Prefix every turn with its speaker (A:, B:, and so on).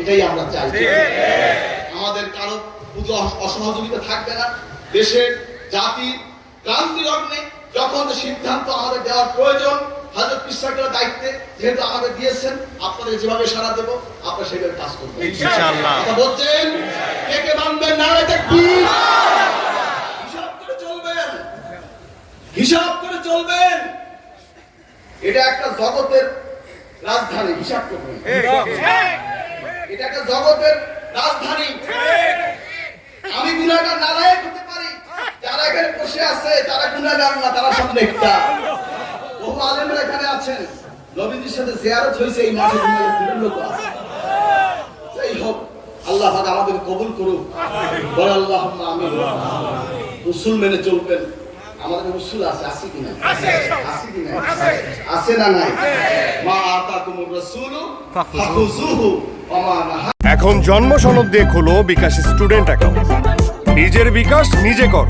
A: এটাই আমরা চাই। আমাদের কারো পুজো অসহযোগিতা থাকবে না। দেশের জাতির ক্রান্তি লগ্নে যখন সিদ্ধান্ত আমাদের দেওয়ার প্রয়োজন, হযরত পীর সাহেবের দায়িত্বে যেহেতু আমাদের দিয়েছেন, আপনাদের যেভাবে সাড়া দেব আপনারা সেভাবে কাজ করবেন ইনশাআল্লাহ। কথা বলছেন, কে কে মানবেন? নারায়ে তাকবীর। হিসাব করে চলবেন, হিসাব করে চলবেন। এটা একটা জগতের রাজধানী, হিসাব করবেন। এটা একটা জগতের রাজধানী। আমি গুনাহগার নালায়েক হতে পারি, যারা এখানে বসে আছে তারা গুনাহগার না, তারা সব নেককার। বহু আলেমরা এখানে আছেন, নবীজির সাথে জিয়ারত হয়েছে, এই মাঠে বিভিন্ন লোক আছে। যাই হোক, আল্লাহ পাক আমাদের কবুল করুক, বল আল্লাহুম্মা আমিন। উসুল মেনে চলবেন। আমাদের উসুল আছে, আছে কিনা? আছে কিনা? আছে না নাই? মা আতাকুমুর রাসূলু ফাখুযুহু ওয়া মা নাহা।
B: এখন জন্ম সনদ দিয়ে খোলো বিকাশ স্টুডেন্ট অ্যাকাউন্ট। নিজের বিকাশ নিজে কর।